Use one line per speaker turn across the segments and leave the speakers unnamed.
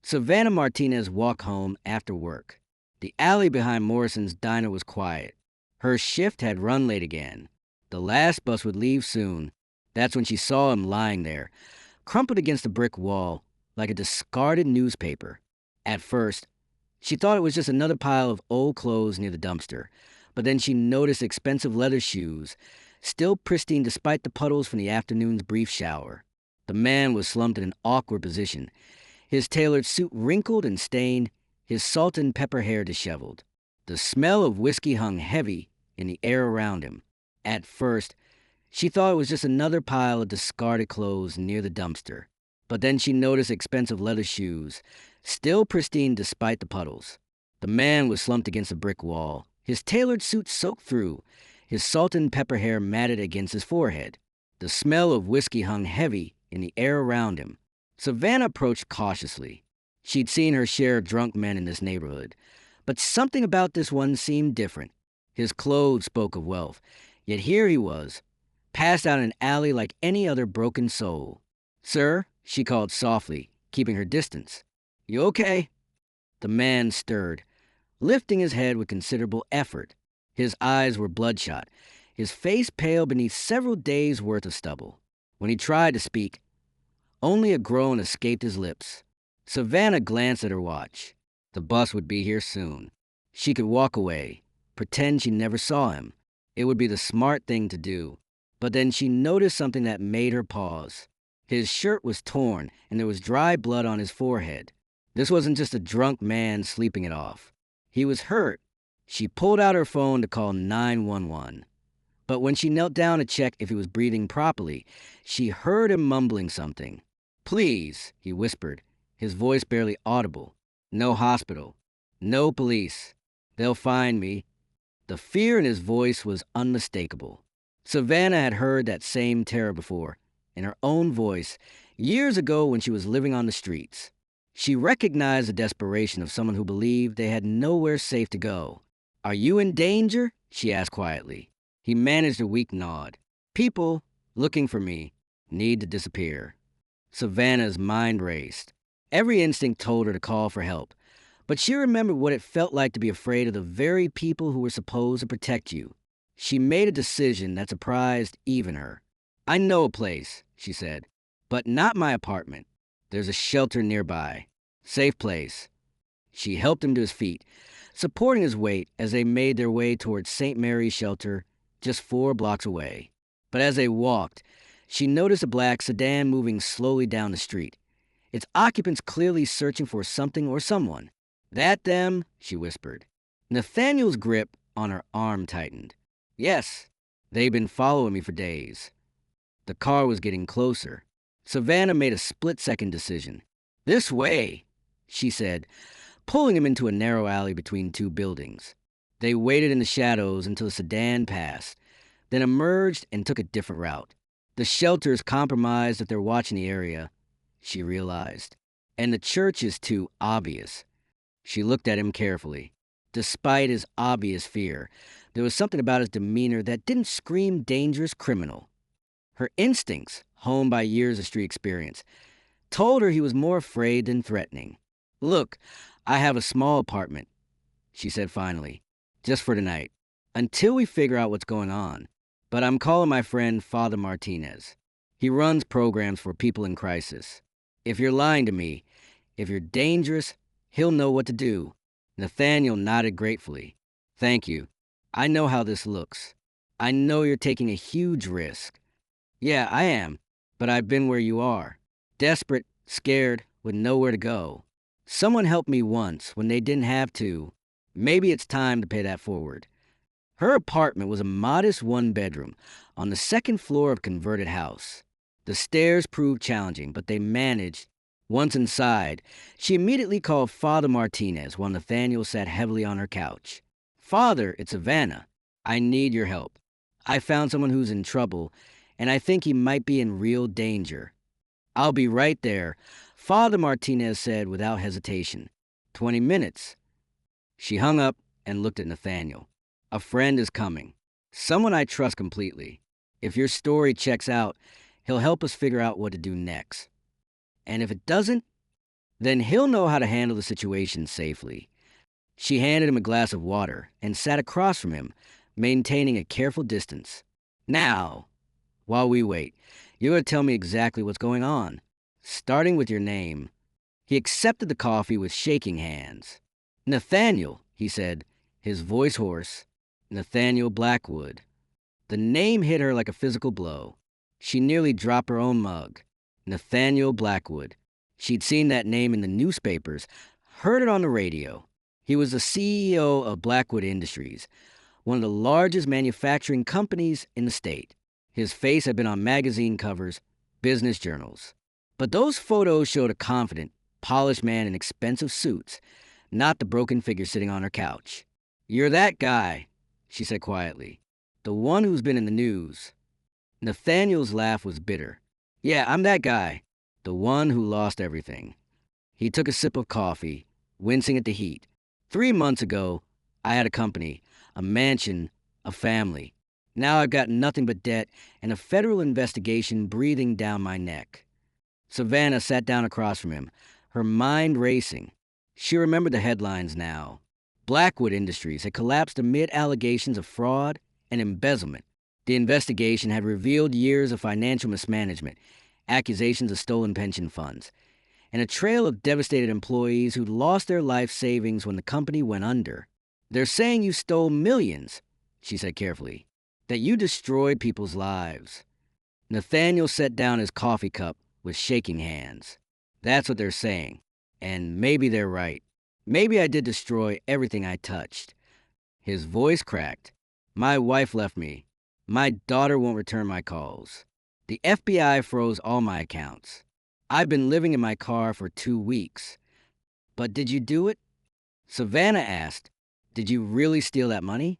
Savannah Martinez walked home after work. The alley behind Morrison's diner was quiet. Her shift had run late again. The last bus would leave soon. That's when she saw him lying there, crumpled against a brick wall like a discarded newspaper. At first, she thought it was just another pile of old clothes near the dumpster, but then she noticed expensive leather shoes, still pristine despite the puddles from the afternoon's brief shower. The man was slumped in an awkward position, his tailored suit wrinkled and stained, his salt and pepper hair disheveled. The smell of whiskey hung heavy in the air around him. At first, she thought it was just another pile of discarded clothes near the dumpster, but then she noticed expensive leather shoes, still pristine despite the puddles. The man was slumped against a brick wall, his tailored suit soaked through, his salt and pepper hair matted against his forehead. The smell of whiskey hung heavy in the air around him. Savannah approached cautiously. She'd seen her share of drunk men in this neighborhood, but something about this one seemed different. His clothes spoke of wealth, yet here he was, passed out in an alley like any other broken soul. "Sir," she called softly, keeping her distance. "You okay?" The man stirred, lifting his head with considerable effort. His eyes were bloodshot, his face pale beneath several days' worth of stubble. When he tried to speak, only a groan escaped his lips. Savannah glanced at her watch. The bus would be here soon. She could walk away, pretend she never saw him. It would be the smart thing to do. But then she noticed something that made her pause. His shirt was torn, and there was dry blood on his forehead. This wasn't just a drunk man sleeping it off. He was hurt. She pulled out her phone to call 911. But when she knelt down to check if he was breathing properly, she heard him mumbling something. "Please," he whispered, his voice barely audible. "No hospital. No police. They'll find me." The fear in his voice was unmistakable. Savannah had heard that same terror before, in her own voice, years ago when she was living on the streets. She recognized the desperation of someone who believed they had nowhere safe to go. "Are you in danger?" she asked quietly. He managed a weak nod. "People looking for me need to disappear." Savannah's mind raced. Every instinct told her to call for help, but she remembered what it felt like to be afraid of the very people who were supposed to protect you. She made a decision that surprised even her. "I know a place," she said, "but not my apartment. There's a shelter nearby. Safe place." She helped him to his feet, supporting his weight as they made their way towards St. Mary's shelter, just 4 blocks away. But as they walked, she noticed a black sedan moving slowly down the street, its occupants clearly searching for something or someone. "That them?" she whispered. Nathaniel's grip on her arm tightened. "Yes, they've been following me for days." The car was getting closer. Savannah made a split-second decision. "This way," she said, pulling him into a narrow alley between 2 buildings. They waited in the shadows until the sedan passed, then emerged and took a different route. The shelter's compromised if they're watching the area, she realized. And the church is too obvious. She looked at him carefully. Despite his obvious fear, there was something about his demeanor that didn't scream dangerous criminal. Her instincts, honed by years of street experience, told her he was more afraid than threatening. "Look, I have a small apartment," she said finally, "just for tonight, until we figure out what's going on. But I'm calling my friend Father Martinez. He runs programs for people in crisis. If you're lying to me, if you're dangerous, he'll know what to do." Nathaniel nodded gratefully. "Thank you. I know how this looks. I know you're taking a huge risk." "Yeah, I am, but I've been where you are. Desperate, scared, with nowhere to go. Someone helped me once when they didn't have to. Maybe it's time to pay that forward." Her apartment was a modest 1-bedroom on the 2nd floor of a converted house. The stairs proved challenging, but they managed. Once inside, she immediately called Father Martinez while Nathaniel sat heavily on her couch. "Father, it's Savannah. I need your help. I found someone who's in trouble, and I think he might be in real danger." "I'll be right there," Father Martinez said without hesitation. 20 minutes. She hung up and looked at Nathaniel. "A friend is coming. Someone I trust completely. If your story checks out, he'll help us figure out what to do next. And if it doesn't, Then he'll know how to handle the situation safely. She handed him a glass of water and sat across from him, maintaining a careful distance. Now, while we wait, you're going to tell me exactly what's going on, starting with your name. He accepted the coffee with shaking hands. Nathaniel, he said, his voice hoarse. Nathaniel Blackwood. The name hit her like a physical blow. She nearly dropped her own mug. Nathaniel Blackwood. She'd seen that name in the newspapers, heard it on the radio. He was the CEO of Blackwood Industries, one of the largest manufacturing companies in the state. His face had been on magazine covers, business journals. But those photos showed a confident, polished man in expensive suits, not the broken figure sitting on her couch. "You're that guy," she said quietly. "The one who's been in the news." Nathaniel's laugh was bitter. "Yeah, I'm that guy. The one who lost everything." He took a sip of coffee, wincing at the heat. 3 months ago, I had a company, a mansion, a family. Now I've got nothing but debt and a federal investigation breathing down my neck. Savannah sat down across from him, her mind racing. She remembered the headlines now. Blackwood Industries had collapsed amid allegations of fraud and embezzlement. The investigation had revealed years of financial mismanagement, accusations of stolen pension funds, and a trail of devastated employees who'd lost their life savings when the company went under. "They're saying you stole millions," she said carefully, "that you destroyed people's lives." Nathaniel set down his coffee cup with shaking hands. "That's what they're saying. And maybe they're right. Maybe I did destroy everything I touched." His voice cracked. "My wife left me. My daughter won't return my calls. The FBI froze all my accounts. I've been living in my car for 2 weeks. But did you do it?" Savannah asked, "Did you really steal that money?"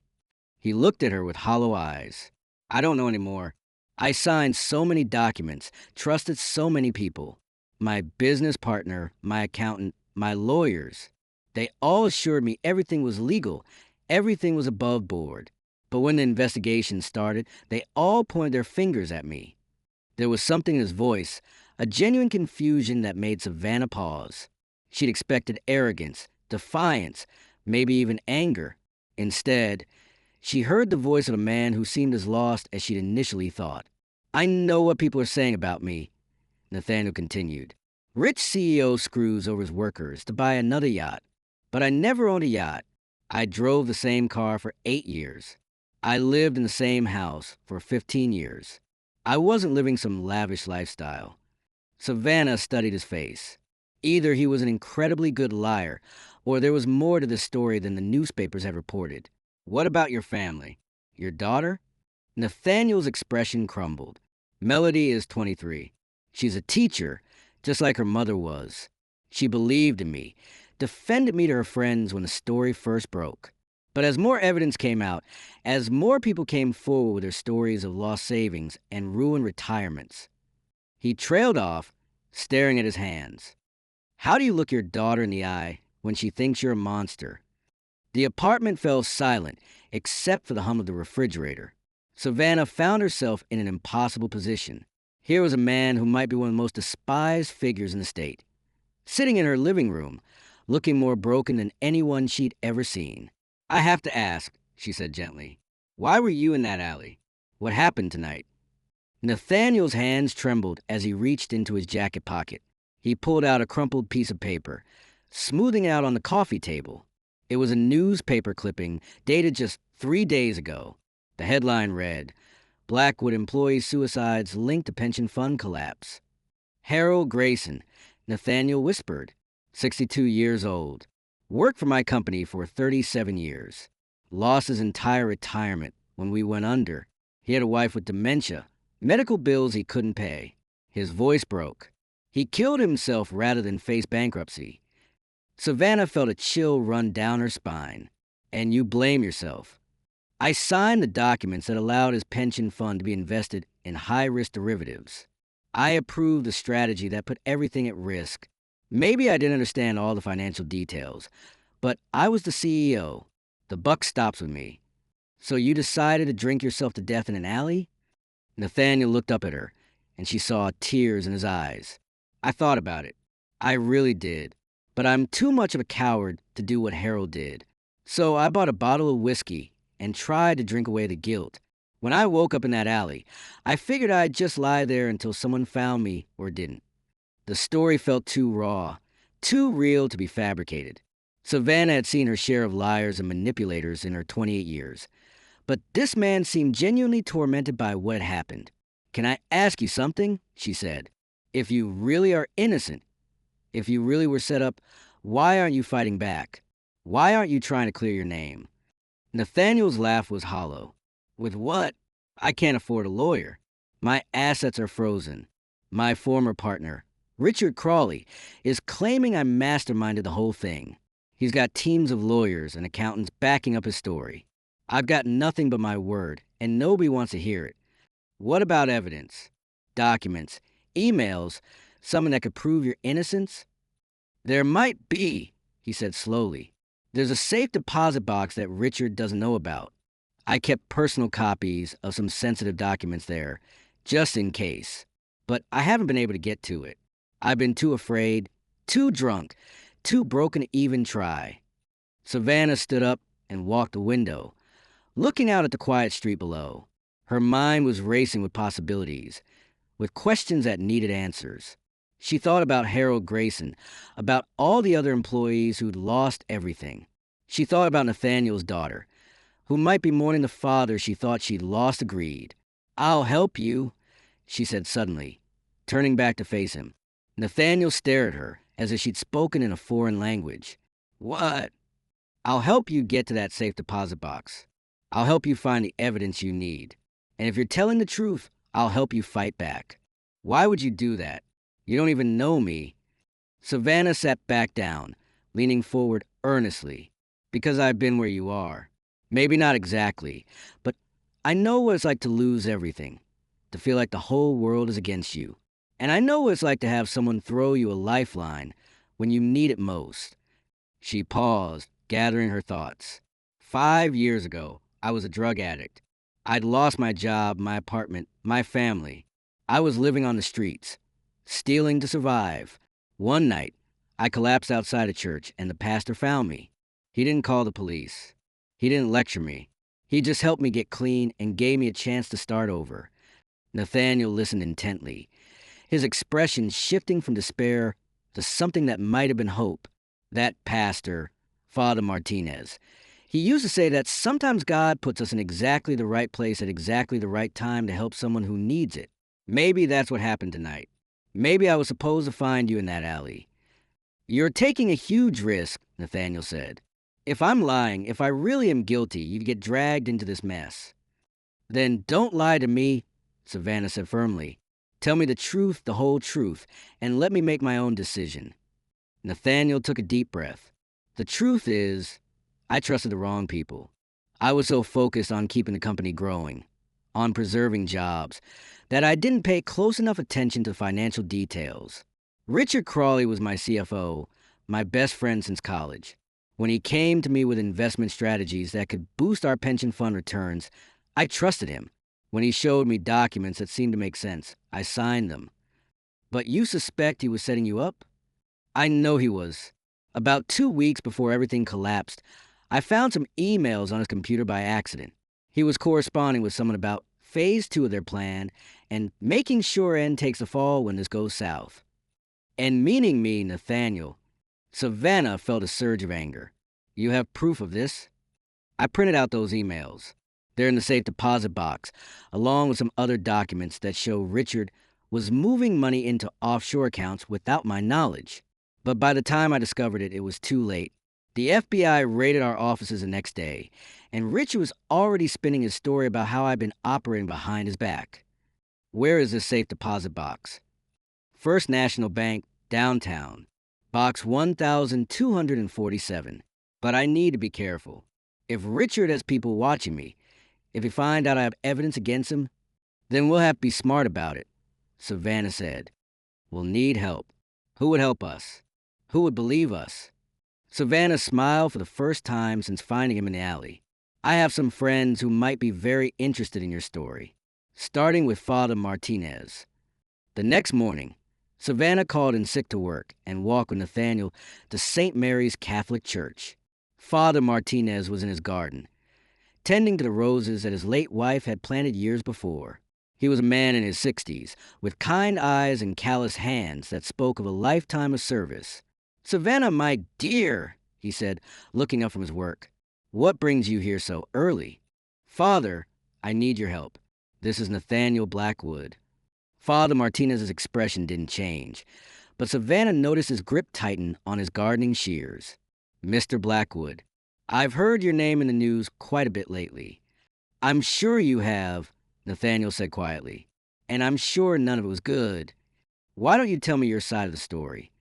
He looked at her with hollow eyes. "I don't know anymore. I signed so many documents, trusted so many people. My business partner, my accountant, my lawyers. They all assured me everything was legal, everything was above board. But when the investigation started, they all pointed their fingers at me." There was something in his voice, a genuine confusion that made Savannah pause. She'd expected arrogance, defiance, maybe even anger. Instead, she heard the voice of a man who seemed as lost as she'd initially thought. "I know what people are saying about me," Nathaniel continued. "Rich CEO screws over his workers to buy another yacht. But I never owned a yacht. I drove the same car for 8 years. I lived in the same house for 15 years. I wasn't living some lavish lifestyle." Savannah studied his face. Either he was an incredibly good liar, or there was more to this story than the newspapers had reported. "What about your family? Your daughter?" Nathaniel's expression crumbled. "Melody is 23. She's a teacher, just like her mother was. She believed in me, defended me to her friends when the story first broke. But as more evidence came out, as more people came forward with their stories of lost savings and ruined retirements," he trailed off, staring at his hands. "How do you look your daughter in the eye when she thinks you're a monster?" The apartment fell silent, except for the hum of the refrigerator. Savannah found herself in an impossible position. Here was a man who might be one of the most despised figures in the state, sitting in her living room, looking more broken than anyone she'd ever seen. "I have to ask," she said gently, "why were you in that alley? What happened tonight?" Nathaniel's hands trembled as he reached into his jacket pocket. He pulled out a crumpled piece of paper, smoothing it out on the coffee table. It was a newspaper clipping dated just 3 days ago. The headline read, "Blackwood employee suicides linked to pension fund collapse." "Harold Grayson," Nathaniel whispered, 62 years old. "Worked for my company for 37 years. Lost his entire retirement when we went under. He had a wife with dementia, medical bills he couldn't pay." His voice broke. "He killed himself rather than face bankruptcy." Savannah felt a chill run down her spine. "And you blame yourself." "I signed the documents that allowed his pension fund to be invested in high-risk derivatives. I approved the strategy that put everything at risk. Maybe I didn't understand all the financial details, but I was the CEO. The buck stops with me. So you decided to drink yourself to death in an alley?" Nathaniel looked up at her, and she saw tears in his eyes. "I thought about it. I really did. But I'm too much of a coward to do what Harold did. So I bought a bottle of whiskey and tried to drink away the guilt. When I woke up in that alley, I figured I'd just lie there until someone found me or didn't. The story felt too raw, too real to be fabricated. Savannah had seen her share of liars and manipulators in her 28 years. But this man seemed genuinely tormented by what had happened. "Can I ask you something?" she said. "If you really are innocent, if you really were set up, why aren't you fighting back? Why aren't you trying to clear your name?" Nathaniel's laugh was hollow. "With what? I can't afford a lawyer. My assets are frozen. My former partner, Richard Crawley, is claiming I masterminded the whole thing. He's got teams of lawyers and accountants backing up his story. I've got nothing but my word, and nobody wants to hear it. What about evidence? Documents? Emails? Something that could prove your innocence?" "There might be," he said slowly. "There's a safe deposit box that Richard doesn't know about. I kept personal copies of some sensitive documents there, just in case. But I haven't been able to get to it. I've been too afraid, too drunk, too broken to even try." Savannah stood up and walked the window, looking out at the quiet street below. Her mind was racing with possibilities, with questions that needed answers. She thought about Harold Grayson, about all the other employees who'd lost everything. She thought about Nathaniel's daughter, who might be mourning the father she thought she'd lost to greed. "I'll help you," she said suddenly, turning back to face him. Nathaniel stared at her as if she'd spoken in a foreign language. "What?" "I'll help you get to that safe deposit box. I'll help you find the evidence you need. And if you're telling the truth, I'll help you fight back." "Why would you do that? You don't even know me." Savannah sat back down, leaning forward earnestly. "Because I've been where you are. Maybe not exactly, but I know what it's like to lose everything, to feel like the whole world is against you. And I know what it's like to have someone throw you a lifeline when you need it most." She paused, gathering her thoughts. 5 years ago, I was a drug addict. I'd lost my job, my apartment, my family. I was living on the streets, stealing to survive. One night, I collapsed outside a church, and the pastor found me. He didn't call the police. He didn't lecture me. He just helped me get clean and gave me a chance to start over. Nathaniel listened intently, his expression shifting from despair to something that might have been hope. That pastor, Father Martinez, he used to say that sometimes God puts us in exactly the right place at exactly the right time to help someone who needs it. Maybe that's what happened tonight. Maybe I was supposed to find you in that alley. "You're taking a huge risk," Nathaniel said. "If I'm lying, if I really am guilty, you'd get dragged into this mess." "Then don't lie to me," Savannah said firmly. "Tell me the truth, the whole truth, and let me make my own decision." Nathaniel took a deep breath. "The truth is, I trusted the wrong people. I was so focused on keeping the company growing, on preserving jobs, that I didn't pay close enough attention to financial details. Richard Crawley was my CFO, my best friend since college. When he came to me with investment strategies that could boost our pension fund returns, I trusted him. When he showed me documents that seemed to make sense, I signed them. But you suspect he was setting you up?" "I know he was. About 2 weeks before everything collapsed, I found some emails on his computer by accident. He was corresponding with someone about phase 2 of their plan and making sure N takes the fall when this goes south. And meaning me, Nathaniel." Savannah felt a surge of anger. "You have proof of this?" "I printed out those emails. They're in the safe deposit box, along with some other documents that show Richard was moving money into offshore accounts without my knowledge. But by the time I discovered it, it was too late. The FBI raided our offices the next day, and Richard was already spinning his story about how I'd been operating behind his back." "Where is this safe deposit box?" "First National Bank, downtown. Box 1247. But I need to be careful. If Richard has people watching me, if he finds out I have evidence against him, then we'll have to be smart about it," Savannah said. "We'll need help. Who would help us? Who would believe us?" Savannah smiled for the first time since finding him in the alley. "I have some friends who might be very interested in your story, starting with Father Martinez." The next morning, Savannah called in sick to work and walked with Nathaniel to St. Mary's Catholic Church. Father Martinez was in his garden, tending to the roses that his late wife had planted years before. He was a man in his 60s, with kind eyes and callous hands that spoke of a lifetime of service. "Savannah, my dear," he said, looking up from his work, "what brings you here so early?" "Father, I need your help. This is Nathaniel Blackwood." Father Martinez's expression didn't change, but Savannah noticed his grip tighten on his gardening shears. "Mr. Blackwood, I've heard your name in the news quite a bit lately." "I'm sure you have," Nathaniel said quietly, "and I'm sure none of it was good. Why don't you tell me your side of the story?"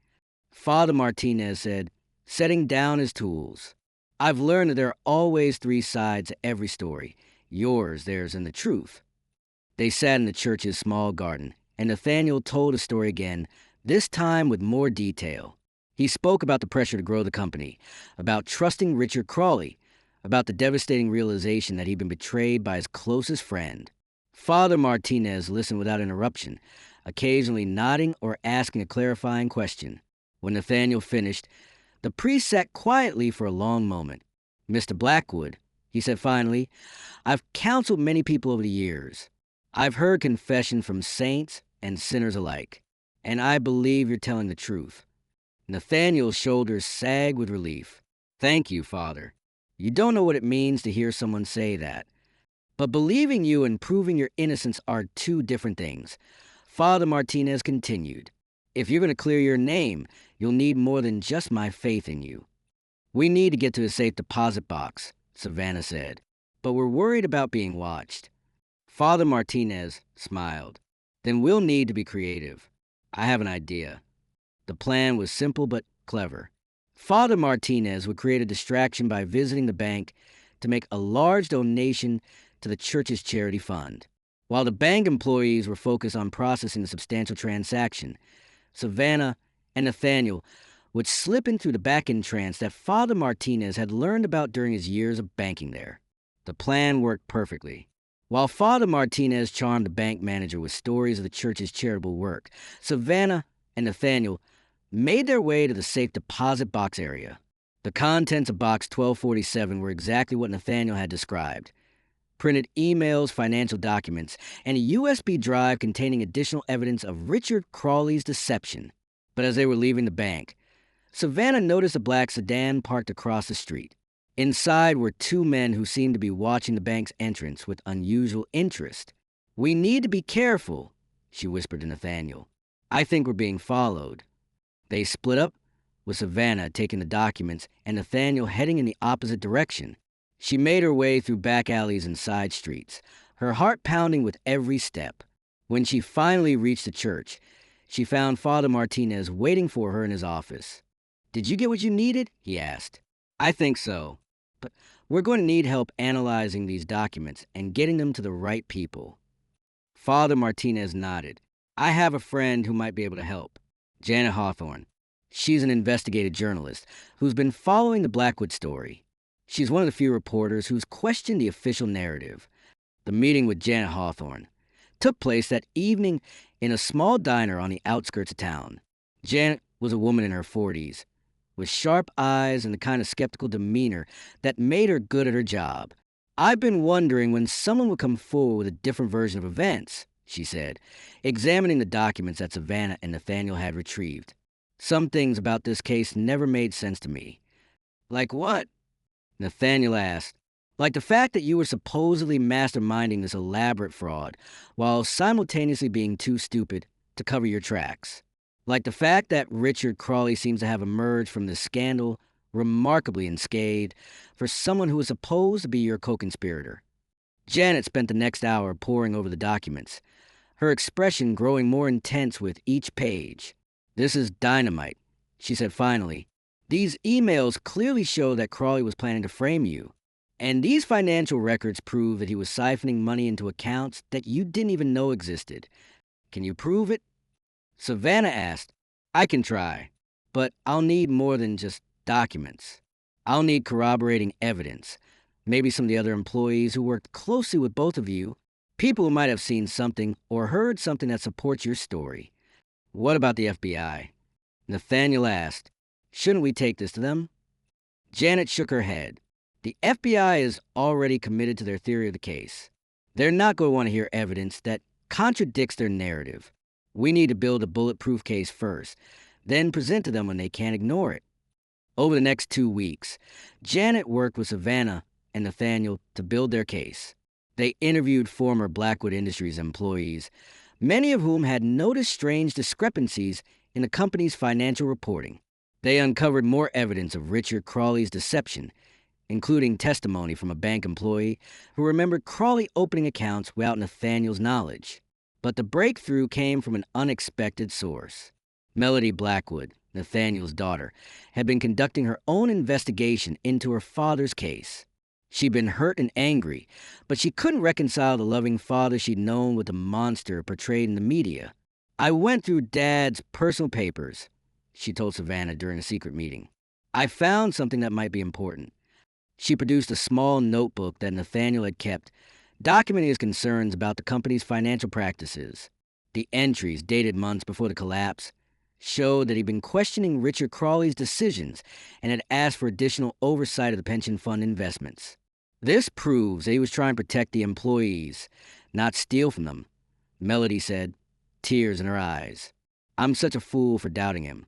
Father Martinez said, setting down his tools, "I've learned that there are always three sides to every story: yours, theirs, and the truth." They sat in the church's small garden, and Nathaniel told his story again, this time with more detail. He spoke about the pressure to grow the company, about trusting Richard Crawley, about the devastating realization that he'd been betrayed by his closest friend. Father Martinez listened without interruption, occasionally nodding or asking a clarifying question. When Nathaniel finished, the priest sat quietly for a long moment. "Mr. Blackwood," he said finally, "I've counseled many people over the years. I've heard confession from saints and sinners alike, and I believe you're telling the truth." Nathaniel's shoulders sagged with relief. "Thank you, Father. You don't know what it means to hear someone say that. But believing you and proving your innocence are two different things." Father Martinez continued, "If you're going to clear your name, you'll need more than just my faith in you." "We need to get to a safe deposit box," Savannah said, "but we're worried about being watched." Father Martinez smiled. "Then we'll need to be creative. I have an idea." The plan was simple but clever. Father Martinez would create a distraction by visiting the bank to make a large donation to the church's charity fund. While the bank employees were focused on processing the substantial transaction, Savannah and Nathaniel would slip in through the back entrance that Father Martinez had learned about during his years of banking there. The plan worked perfectly. While Father Martinez charmed the bank manager with stories of the church's charitable work, Savannah and Nathaniel made their way to the safe deposit box area. The contents of box 1247 were exactly what Nathaniel had described: printed emails, financial documents, and a USB drive containing additional evidence of Richard Crawley's deception. But as they were leaving the bank, Savannah noticed a black sedan parked across the street. Inside were two men who seemed to be watching the bank's entrance with unusual interest. "We need to be careful," she whispered to Nathaniel. "I think we're being followed." They split up, with Savannah taking the documents and Nathaniel heading in the opposite direction. She made her way through back alleys and side streets, her heart pounding with every step. When she finally reached the church, she found Father Martinez waiting for her in his office. "Did you get what you needed?" he asked. "I think so, but we're going to need help analyzing these documents and getting them to the right people." Father Martinez nodded. "I have a friend who might be able to help. Janet Hawthorne. She's an investigative journalist who's been following the Blackwood story. She's one of the few reporters who's questioned the official narrative." The meeting with Janet Hawthorne took place that evening in a small diner on the outskirts of town. Janet was a woman in her 40s, with sharp eyes and the kind of skeptical demeanor that made her good at her job. "I've been wondering when someone would come forward with a different version of events," she said, examining the documents that Savannah and Nathaniel had retrieved. "Some things about this case never made sense to me." "Like what?" Nathaniel asked. "Like the fact that you were supposedly masterminding this elaborate fraud while simultaneously being too stupid to cover your tracks. Like the fact that Richard Crawley seems to have emerged from this scandal remarkably unscathed for someone who was supposed to be your co-conspirator." Janet spent the next hour poring over the documents, her expression growing more intense with each page. "This is dynamite," she said finally. "These emails clearly show that Crawley was planning to frame you. And these financial records prove that he was siphoning money into accounts that you didn't even know existed. Can you prove it?" Savannah asked. "I can try, but I'll need more than just documents. I'll need corroborating evidence. Maybe some of the other employees who worked closely with both of you, people who might have seen something or heard something that supports your story." What about the FBI? Nathaniel asked. Shouldn't we take this to them? Janet shook her head. The FBI is already committed to their theory of the case. They're not going to want to hear evidence that contradicts their narrative. We need to build a bulletproof case first, then present to them when they can't ignore it. Over the next 2 weeks, Janet worked with Savannah and Nathaniel to build their case. They interviewed former Blackwood Industries employees, many of whom had noticed strange discrepancies in the company's financial reporting. They uncovered more evidence of Richard Crawley's deception, including testimony from a bank employee who remembered Crawley opening accounts without Nathaniel's knowledge. But the breakthrough came from an unexpected source. Melody Blackwood, Nathaniel's daughter, had been conducting her own investigation into her father's case. She'd been hurt and angry, but she couldn't reconcile the loving father she'd known with the monster portrayed in the media. I went through Dad's personal papers, she told Savannah during a secret meeting. I found something that might be important. She produced a small notebook that Nathaniel had kept, documenting his concerns about the company's financial practices. The entries, dated months before the collapse, showed that he'd been questioning Richard Crawley's decisions and had asked for additional oversight of the pension fund investments. This proves that he was trying to protect the employees, not steal from them, Melody said, tears in her eyes. I'm such a fool for doubting him.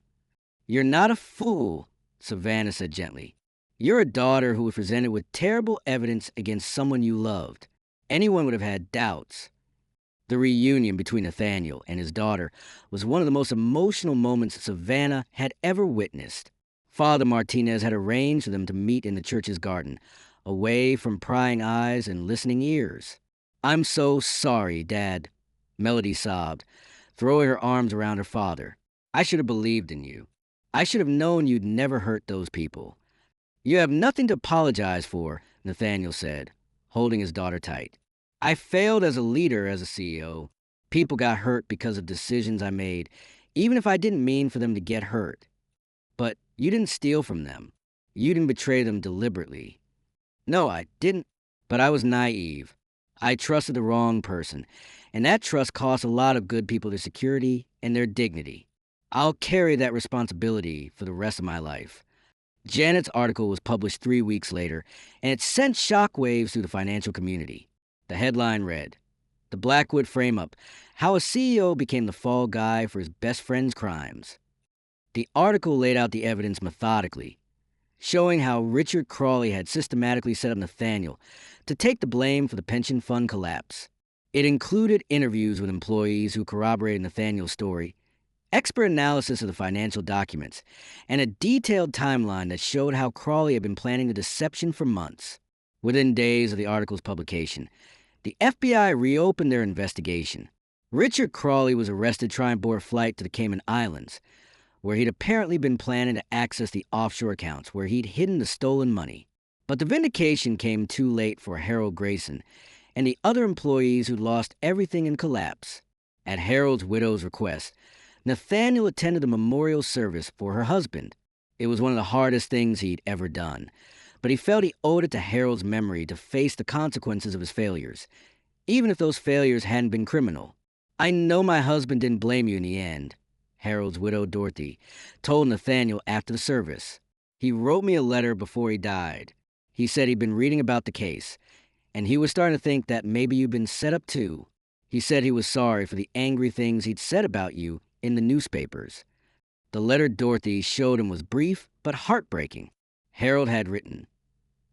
You're not a fool, Savannah said gently. You're a daughter who was presented with terrible evidence against someone you loved. Anyone would have had doubts. The reunion between Nathaniel and his daughter was one of the most emotional moments Savannah had ever witnessed. Father Martinez had arranged for them to meet in the church's garden, away from prying eyes and listening ears. I'm so sorry, Dad, Melody sobbed, throwing her arms around her father. I should have believed in you. I should have known you'd never hurt those people. You have nothing to apologize for, Nathaniel said, holding his daughter tight. I failed as a leader, as a CEO. People got hurt because of decisions I made, even if I didn't mean for them to get hurt. But you didn't steal from them. You didn't betray them deliberately. No, I didn't. But I was naive. I trusted the wrong person, and that trust cost a lot of good people their security and their dignity. I'll carry that responsibility for the rest of my life. Janet's article was published 3 weeks later, and it sent shockwaves through the financial community. The headline read, The Blackwood Frame-Up, How a CEO Became the Fall Guy for His Best Friend's Crimes. The article laid out the evidence methodically, showing how Richard Crawley had systematically set up Nathaniel to take the blame for the pension fund collapse. It included interviews with employees who corroborated Nathaniel's story, expert analysis of the financial documents, and a detailed timeline that showed how Crawley had been planning the deception for months. Within days of the article's publication, the FBI reopened their investigation. Richard Crawley was arrested trying to board a flight to the Cayman Islands, where he'd apparently been planning to access the offshore accounts where he'd hidden the stolen money. But the vindication came too late for Harold Grayson and the other employees who'd lost everything in collapse. At Harold's widow's request, Nathaniel attended a memorial service for her husband. It was one of the hardest things he'd ever done, but he felt he owed it to Harold's memory to face the consequences of his failures, even if those failures hadn't been criminal. I know my husband didn't blame you in the end, Harold's widow Dorothy told Nathaniel after the service. He wrote me a letter before he died. He said he'd been reading about the case, and he was starting to think that maybe you'd been set up too. He said he was sorry for the angry things he'd said about you in the newspapers. The letter Dorothy showed him was brief but heartbreaking. Harold had written,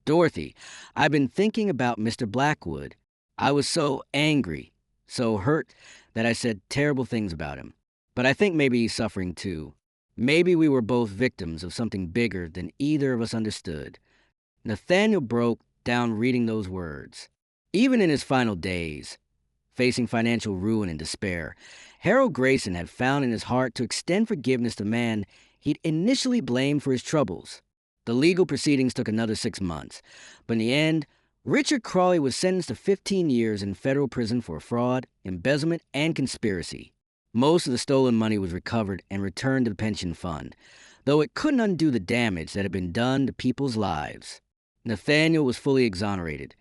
Dorothy, I've been thinking about Mr. Blackwood. I was so angry, so hurt, that I said terrible things about him. But I think maybe he's suffering too. Maybe we were both victims of something bigger than either of us understood. Nathaniel broke down reading those words. Even in his final days, facing financial ruin and despair, Harold Grayson had found in his heart to extend forgiveness to the man he'd initially blamed for his troubles. The legal proceedings took another 6 months, but in the end, Richard Crawley was sentenced to 15 years in federal prison for fraud, embezzlement, and conspiracy. Most of the stolen money was recovered and returned to the pension fund, though it couldn't undo the damage that had been done to people's lives. Nathaniel was fully exonerated,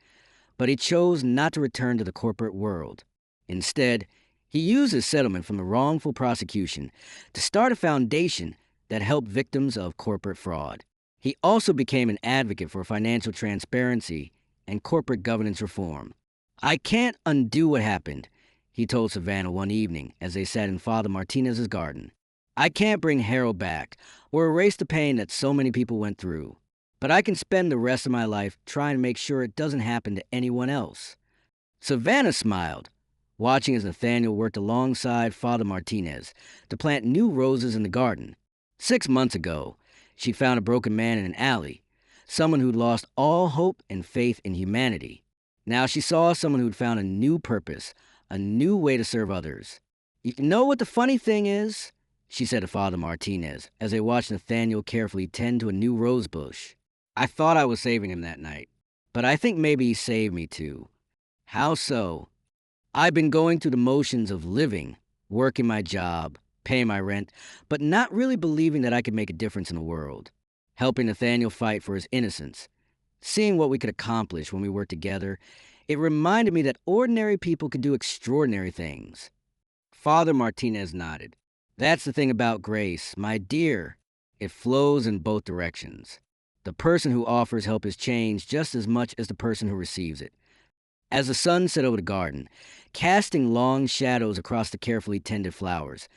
but he chose not to return to the corporate world. Instead, He used his settlement from the wrongful prosecution to start a foundation that helped victims of corporate fraud. He also became an advocate for financial transparency and corporate governance reform. "I can't undo what happened," he told Savannah one evening as they sat in Father Martinez's garden. "I can't bring Harold back or erase the pain that so many people went through. But I can spend the rest of my life trying to make sure it doesn't happen to anyone else." Savannah smiled, watching as Nathaniel worked alongside Father Martinez to plant new roses in the garden. 6 months ago, she found a broken man in an alley, someone who'd lost all hope and faith in humanity. Now she saw someone who'd found a new purpose, a new way to serve others. "You know what the funny thing is?" she said to Father Martinez as they watched Nathaniel carefully tend to a new rose bush. "I thought I was saving him that night, but I think maybe he saved me too." "How so?" "I've been going through the motions of living, working my job, paying my rent, but not really believing that I could make a difference in the world. Helping Nathaniel fight for his innocence, seeing what we could accomplish when we worked together, it reminded me that ordinary people can do extraordinary things." Father Martinez nodded. "That's the thing about grace, my dear. It flows in both directions. The person who offers help is changed just as much as the person who receives it." As the sun set over the garden, casting long shadows across the carefully tended flowers,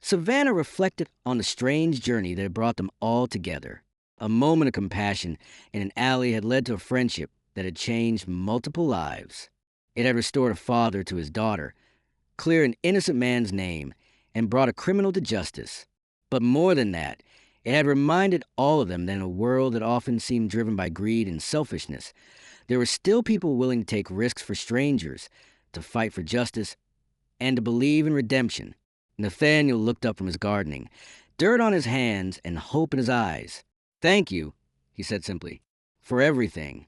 Savannah reflected on the strange journey that had brought them all together. A moment of compassion in an alley had led to a friendship that had changed multiple lives. It had restored a father to his daughter, cleared an innocent man's name, and brought a criminal to justice. But more than that, it had reminded all of them that in a world that often seemed driven by greed and selfishness, there were still people willing to take risks for strangers, to fight for justice, and to believe in redemption. Nathaniel looked up from his gardening, dirt on his hands and hope in his eyes. "Thank you," he said simply, "for everything.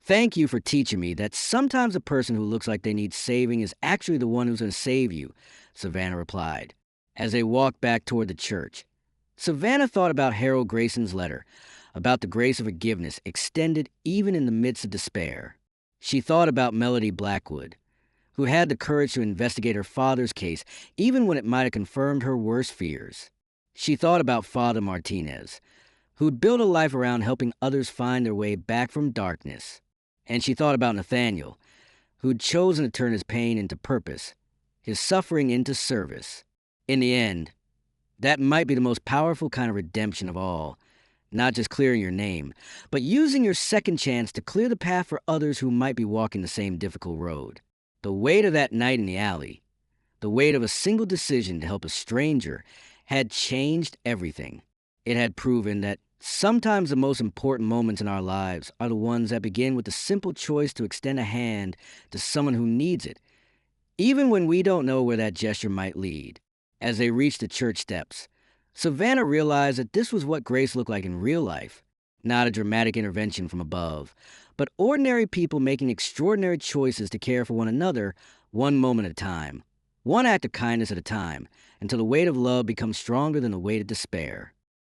Thank you for teaching me that sometimes the person who looks like they need saving is actually the one who's going to save you," Savannah replied. As they walked back toward the church, Savannah thought about Harold Grayson's letter, about the grace of forgiveness extended even in the midst of despair. She thought about Melody Blackwood, who had the courage to investigate her father's case even when it might have confirmed her worst fears. She thought about Father Martinez, who'd built a life around helping others find their way back from darkness. And she thought about Nathaniel, who'd chosen to turn his pain into purpose, his suffering into service. In the end, that might be the most powerful kind of redemption of all. Not just clearing your name, but using your second chance to clear the path for others who might be walking the same difficult road. The weight of that night in the alley, the weight of a single decision to help a stranger, had changed everything. It had proven that sometimes the most important moments in our lives are the ones that begin with the simple choice to extend a hand to someone who needs it, even when we don't know where that gesture might lead. As they reached the church steps, Savannah realized that this was what grace looked like in real life. Not a dramatic intervention from above, but ordinary people making extraordinary choices to care for one another one moment at a time, one act of kindness at a time, until the weight of love becomes stronger than the weight of despair.